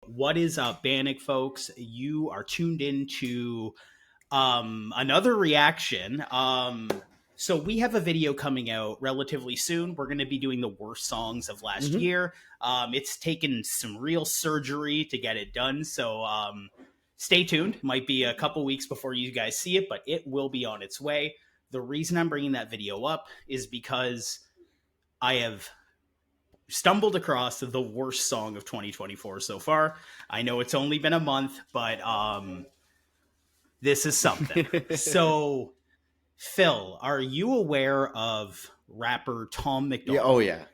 What is up, Bandecfolks? You are tuned into another reaction. So we have a video coming out relatively soon. We're going to be doing the worst songs of last year. It's taken some real surgery to get it done. So stay tuned. Might be a couple weeks before you guys see it, but it will be on its way. The reason I'm bringing that video up is because I have stumbled across the worst song of 2024 so far. I know it's only been a month, but this is something. So, Phil, are you aware of rapper Tom Macdonald? Yeah, oh yeah.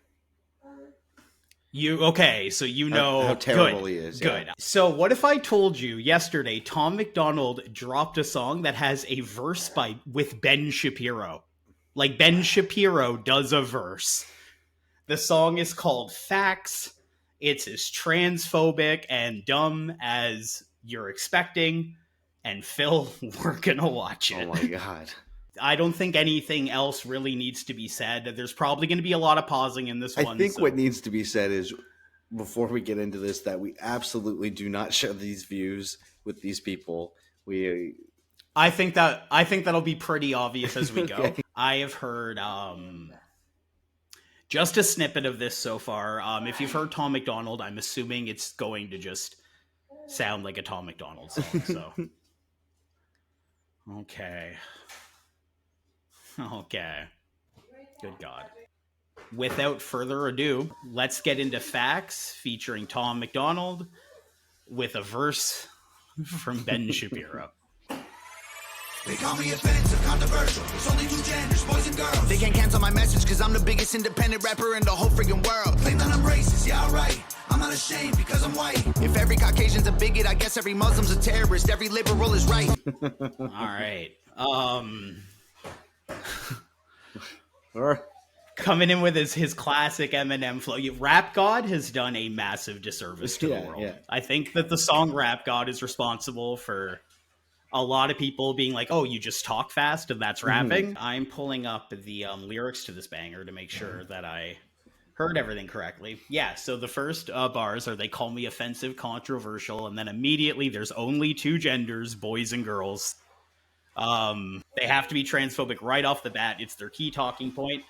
Okay, so you know how terrible good, he is. Good. Yeah. So what if I told you yesterday Tom Macdonald dropped a song that has a verse with Ben Shapiro? Like Ben Shapiro does a verse. The song is called Facts. It's as transphobic and dumb as you're expecting. And Phil, we're going to watch it. Oh my God. I don't think anything else really needs to be said. There's probably going to be a lot of pausing in this one. I think what needs to be said is, before we get into this, that we absolutely do not share these views with these people. I think that'll be pretty obvious as we go. Okay. I have heard just a snippet of this so far. If you've heard Tom Macdonald, I'm assuming it's going to just sound like a Tom Macdonald song. So, okay. Good God. Without further ado, let's get into Facts featuring Tom Macdonald with a verse from Ben Shapiro. They call me offensive, controversial. It's only two genders, boys and girls. They can't cancel my message because I'm the biggest independent rapper in the whole freaking world. Claim that I'm racist, yeah, alright. I'm not ashamed because I'm white. If every Caucasian's a bigot, I guess every Muslim's a terrorist. Every liberal is right. All right. Coming in with his classic Eminem flow. Rap God has done a massive disservice to the world. Yeah. I think that the song Rap God is responsible for a lot of people being like, oh, you just talk fast and that's rapping. I'm pulling up the lyrics to this banger to make sure that I heard everything correctly. Yeah, so the first bars are, they call me offensive, controversial, and then immediately there's only two genders, boys and girls. They have to be transphobic right off the bat. It's their key talking point.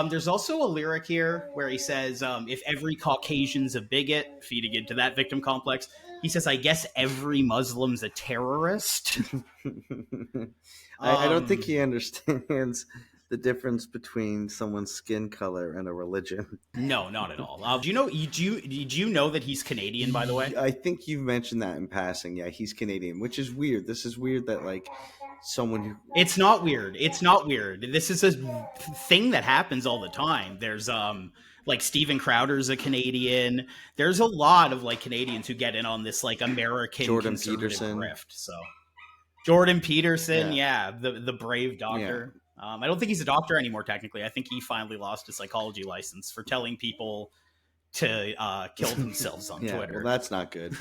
There's also a lyric here where he says, if every Caucasian's a bigot, feeding into that victim complex. He says, I guess every Muslim's a terrorist. I don't think he understands the difference between someone's skin color and a religion. No, not at all. Do you know that he's Canadian, by the way? I think you mentioned that in passing. Yeah, he's Canadian, which is weird. This is weird that, like, someone who... It's not weird. This is a thing that happens all the time. There's like Steven Crowder's a Canadian. There's a lot of like Canadians who get in on this like American Jordan Peterson grift. So Jordan Peterson, yeah, the brave doctor. Yeah. I don't think he's a doctor anymore. Technically, I think he finally lost his psychology license for telling people to kill themselves on Twitter. Well, that's not good.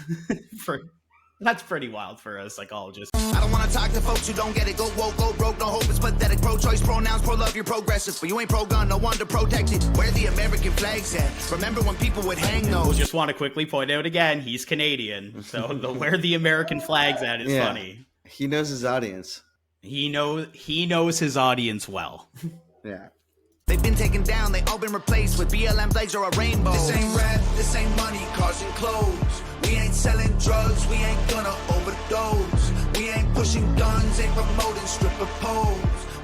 That's pretty wild for a psychologist. I don't want to talk to folks who don't get it. Go woke, go broke, no hope is pathetic. Pro-choice, pronouns, pro-love, you're progressive. But you ain't pro-gun, no one to protect it. Where the American flag's at? Remember when people would hang those? We'll just want to quickly point out again, he's Canadian. So where the American flag's at is funny. He knows his audience. He knows his audience well. Yeah. They've been taken down, they all been replaced with BLM flags or a rainbow. This ain't rap, this ain't money, cars and clothes. We ain't selling drugs, we ain't gonna overdose. We ain't pushing guns, ain't promoting stripper poles.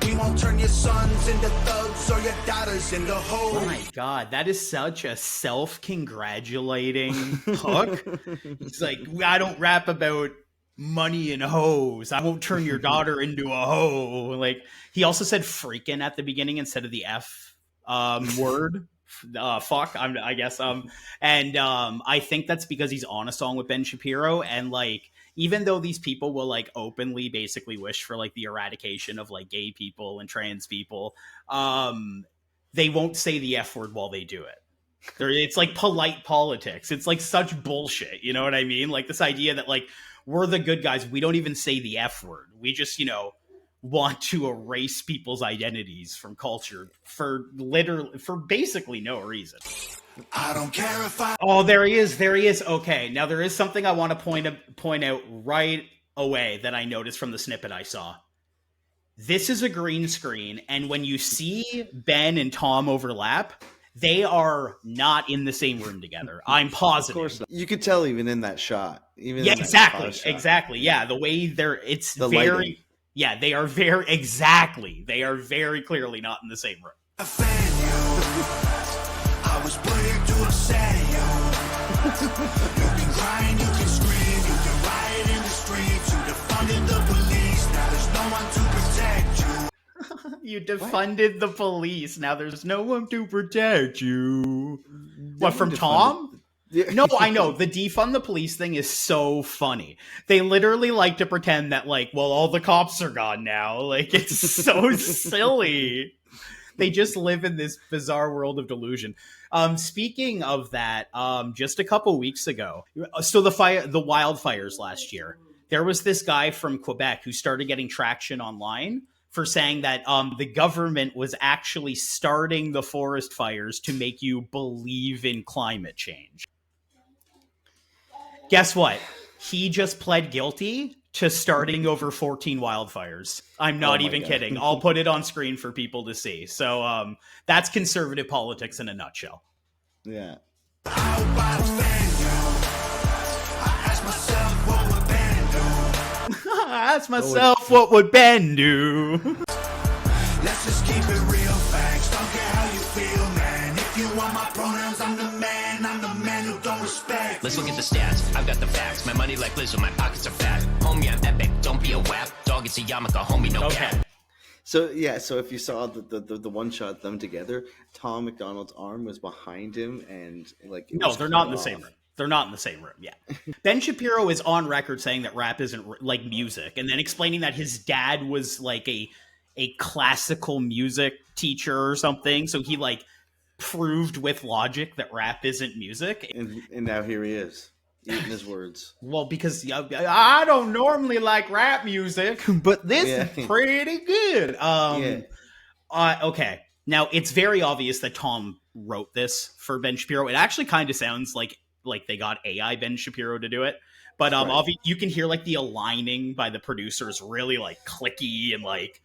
We won't turn your sons into thugs or your daughters into hoes. Oh my God, that is such a self-congratulating hook. It's like, I don't rap about money and hoes. I won't turn your daughter into a hoe. Like, he also said freaking at the beginning instead of the F word. Fuck, I guess. And I think that's because he's on a song with Ben Shapiro, and like, even though these people will like openly basically wish for like the eradication of like gay people and trans people, they won't say the F word while they do it. It's like polite politics. It's like such bullshit. You know what I mean? Like this idea that like, we're the good guys. We don't even say the F word. We just, want to erase people's identities from culture for basically no reason. I don't care if I. Oh, there he is. There he is. Okay, now there is something I want to point out right away that I noticed from the snippet I saw. This is a green screen, and when you see Ben and Tom overlap, they are not in the same room together. I'm positive. Of course not. You could tell even in that shot. Even Yeah, in that exactly. shot. Exactly. Yeah, the way it's The very lighting. Yeah, they are very exactly. They are very clearly not in the same room. Offend you. I was put here to upset you. You can cry and you can scream, you can riot in the streets. You defunded the police, now there's no one to protect you. You defunded the police. Now there's no one to protect you. What, from defunded- Tom? Yeah. No, I know. The defund the police thing is so funny. They literally like to pretend that, like, well, all the cops are gone now. Like, it's so silly. They just live in this bizarre world of delusion. Speaking of that, just a couple weeks ago, so the wildfires last year, there was this guy from Quebec who started getting traction online for saying that the government was actually starting the forest fires to make you believe in climate change. Guess what? He just pled guilty to starting over 14 wildfires. I'm not even kidding. I'll put it on screen for people to see. So that's conservative politics in a nutshell. Yeah. I hope I offend you. I ask myself what would Ben do. I asked myself, what would Ben do? Let's just keep it real facts. Don't care how you feel, man. If you want my pronouns, I'm the man. I'm the man who don't respect. Let's look at the stats. I've got the facts. My money like Lizzo. My pockets are fat. Homie, I'm epic. Don't be a wap. Dog, it's a yarmulke. Homie, no Okay. cap. So yeah, so if you saw the one shot of them together, Tom Macdonald's arm was behind him, and like it No, was they're not in cut the same off. room. They're not in the same room. Yeah. Ben Shapiro is on record saying that rap isn't like music, and then explaining that his dad was like a classical music teacher or something. So he like proved with logic that rap isn't music. And now here he is, eating his words. Well, because I don't normally like rap music, but this Yeah. is pretty good. Yeah. Okay. Now, it's very obvious that Tom wrote this for Ben Shapiro. It actually kind of sounds like they got AI Ben Shapiro to do it. But Right. you can hear like the aligning by the producers really like clicky and like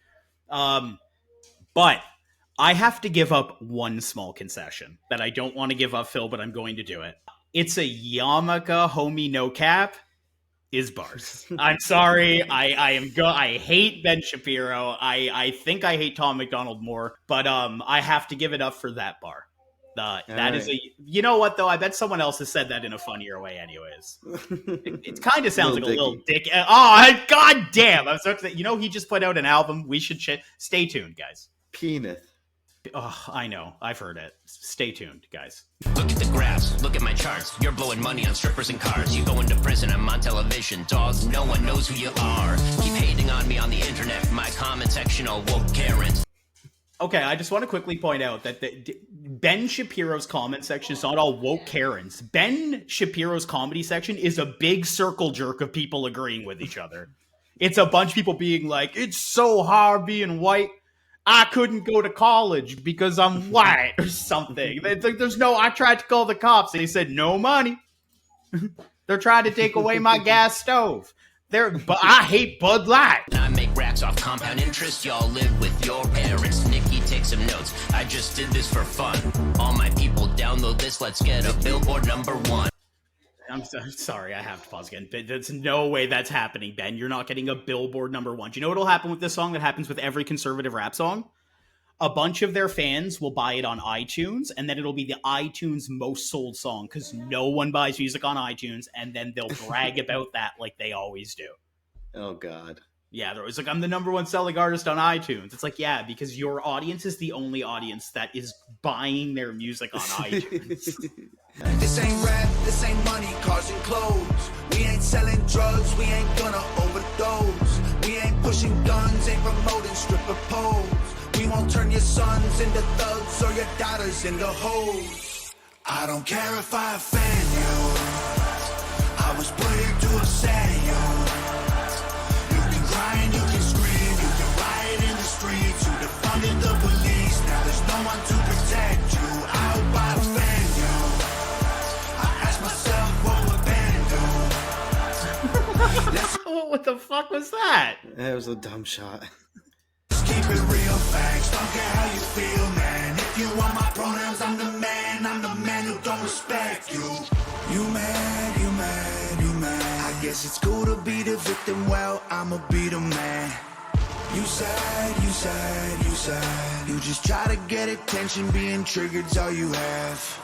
but I have to give up one small concession that I don't want to give up, Phil, but I'm going to do it. It's a yarmulke, homie, no cap is bars. I'm sorry. I hate Ben Shapiro. I think I hate Tom Macdonald more, but I have to give it up for that bar. That is a, you know what though? I bet someone else has said that in a funnier way anyways. It kind of sounds like a little dick. Oh, god damn. I'm so excited. You know, he just put out an album. We should stay tuned, guys. Peanut. Oh, I know. I've heard it. Stay tuned, guys. Look at the graphs. Look at my charts. You're blowing money on strippers and cars. You go into prison. I'm on television. Dogs, no one knows who you are. Keep hating on me on the internet. My comment section all woke Karens. Okay, I just want to quickly point out that Ben Shapiro's comment section is not all woke Karens. Ben Shapiro's comedy section is a big circle jerk of people agreeing with each other. It's a bunch of people being like, it's so hard being white. I couldn't go to college because I'm white or something. There's no, I tried to call the cops. They said, no money. They're trying to take away my gas stove. But I hate Bud Light. I make racks off compound interest. Y'all live with your parents. Nikki, take some notes. I just did this for fun. All my people download this. Let's get a Billboard #1. I'm sorry, I have to pause again. There's no way that's happening, Ben. You're not getting a Billboard #1. Do you know what'll happen with this song that happens with every conservative rap song? A bunch of their fans will buy it on iTunes, and then it'll be the iTunes most sold song because no one buys music on iTunes, and then they'll brag about that like they always do. Oh, God. Yeah, they're always like, I'm the #1 selling artist on iTunes. It's like, yeah, because your audience is the only audience that is buying their music on iTunes. This ain't rap, this ain't money, cars and clothes. We ain't selling drugs, we ain't gonna overdose. We ain't pushing guns, ain't promoting stripper poles. We won't turn your sons into thugs or your daughters into hoes. I don't care if I offend you. I was put here to upset you. You can cry and you can scream, you can riot in the streets. You defunded the police, now there's no one to protect you. I hope I offend you. What the fuck was that? That was a dumb shot. Keep it real facts, don't care how you feel, man. If you want my pronouns, I'm the man who don't respect you. You mad, you mad, you mad. I guess it's cool to be the victim, well, I'ma be the man. You sad, you sad, you sad. You just try to get attention, being triggered's all you have.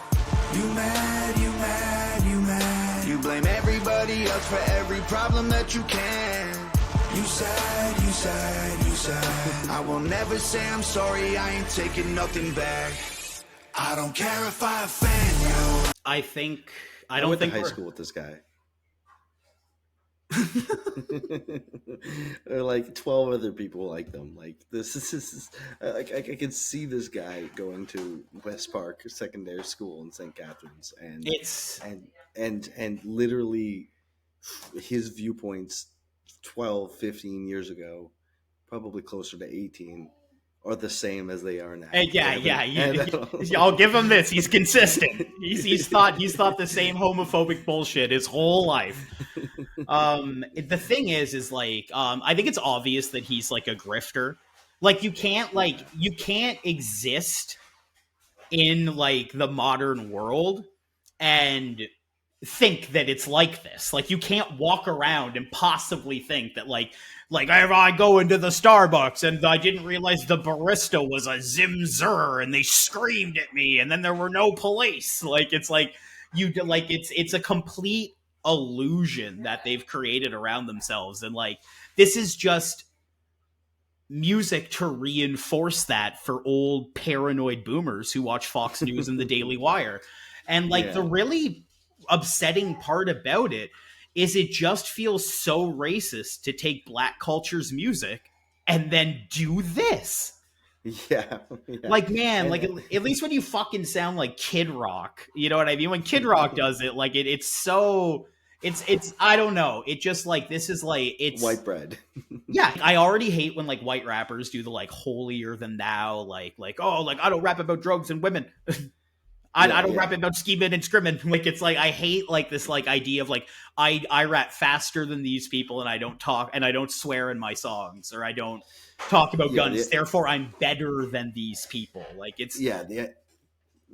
You mad, you mad, you mad. You blame everybody else for every problem that you can. You sad, you sad, you sad. I will never say I'm sorry, I ain't taking nothing back. I don't care if I offend you. I went to high school with this guy. There are like 12 other people like them. Like this is like I can see this guy going to West Park Secondary School in St. Catharines, and and literally his viewpoints 12, 15 years ago, probably closer to 18, are the same as they are now. I'll give him this. He's consistent. He's thought the same homophobic bullshit his whole life. The thing is like, I think it's obvious that he's like a grifter. Like you can't exist in like the modern world and think that it's like this. Like you can't walk around and possibly think that like I go into the Starbucks and I didn't realize the barista was a Zimzer and they screamed at me and then there were no police. Like it's like it's a complete illusion that they've created around themselves, and like this is just music to reinforce that for old paranoid boomers who watch Fox News and the Daily Wire. And like the really upsetting part about it is it just feels so racist to take black culture's music and then do this. Yeah. Like, man, like at least when you fucking sound like Kid Rock, you know what I mean? When Kid Rock does it, like it's so it's I don't know. It just like this is like it's white bread. Yeah, I already hate when like white rappers do the like holier than thou, like oh, like I don't rap about drugs and women. I don't rap about scheming and scrimming. Like it's like I hate like this like idea of like I rap faster than these people and I don't talk and I don't swear in my songs or I don't talk about guns. Therefore, I'm better than these people. Like it's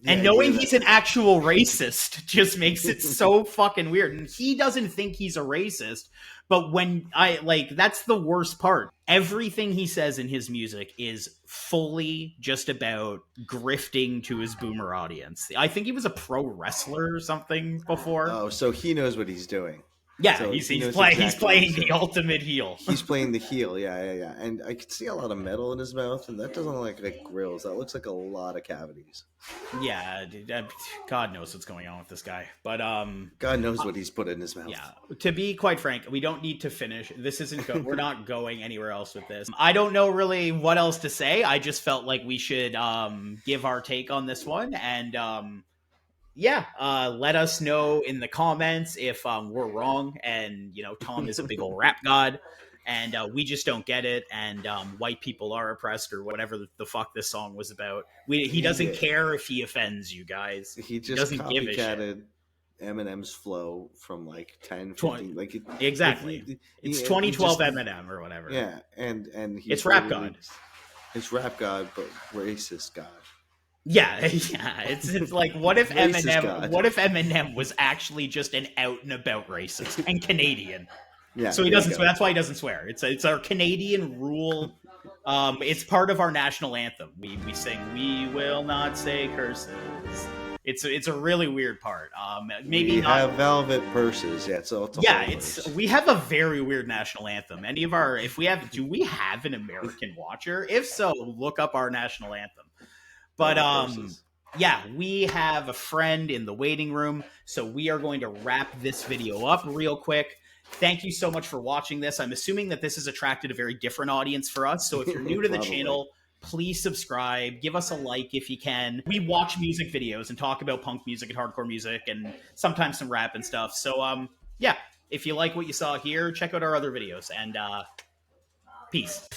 and knowing he's an actual racist just makes it so fucking weird. And he doesn't think he's a racist, but when that's the worst part. Everything he says in his music is fully just about grifting to his boomer audience. I think he was a pro wrestler or something before. Oh, so he knows what he's doing. Yeah, so he's playing the ultimate heel. He's playing the heel, yeah. And I can see a lot of metal in his mouth, and that doesn't look like grills. That looks like a lot of cavities. Yeah, God knows what's going on with this guy. But God knows what he's put in his mouth. Yeah, to be quite frank, we don't need to finish. This isn't we're not going anywhere else with this. I don't know really what else to say. I just felt like we should give our take on this one, and let us know in the comments if we're wrong and Tom is a big old rap god and we just don't get it and white people are oppressed or whatever the fuck this song was about. He doesn't care if he offends you guys. He just doesn't give a shit. Eminem's flow from like 10, 15, exactly. It's 2012 Eminem or whatever. Yeah, and it's rap god. It's rap god, but racist god. Yeah. It's like what if Eminem was actually just an out and about racist and Canadian? Yeah. So he doesn't swear. That's why he doesn't swear. It's our Canadian rule. It's part of our national anthem. We sing "We will not say curses." It's a really weird part. Maybe we not have velvet purses. Yeah, we have a very weird national anthem. Do we have an American watcher? If so, look up our national anthem. But we have a friend in the waiting room, so we are going to wrap this video up real quick. Thank you so much for watching this. I'm assuming that this has attracted a very different audience for us, so if you're new to the channel, please subscribe. Give us a like if you can. We watch music videos and talk about punk music and hardcore music and sometimes some rap and stuff. So, if you like what you saw here, check out our other videos, and peace.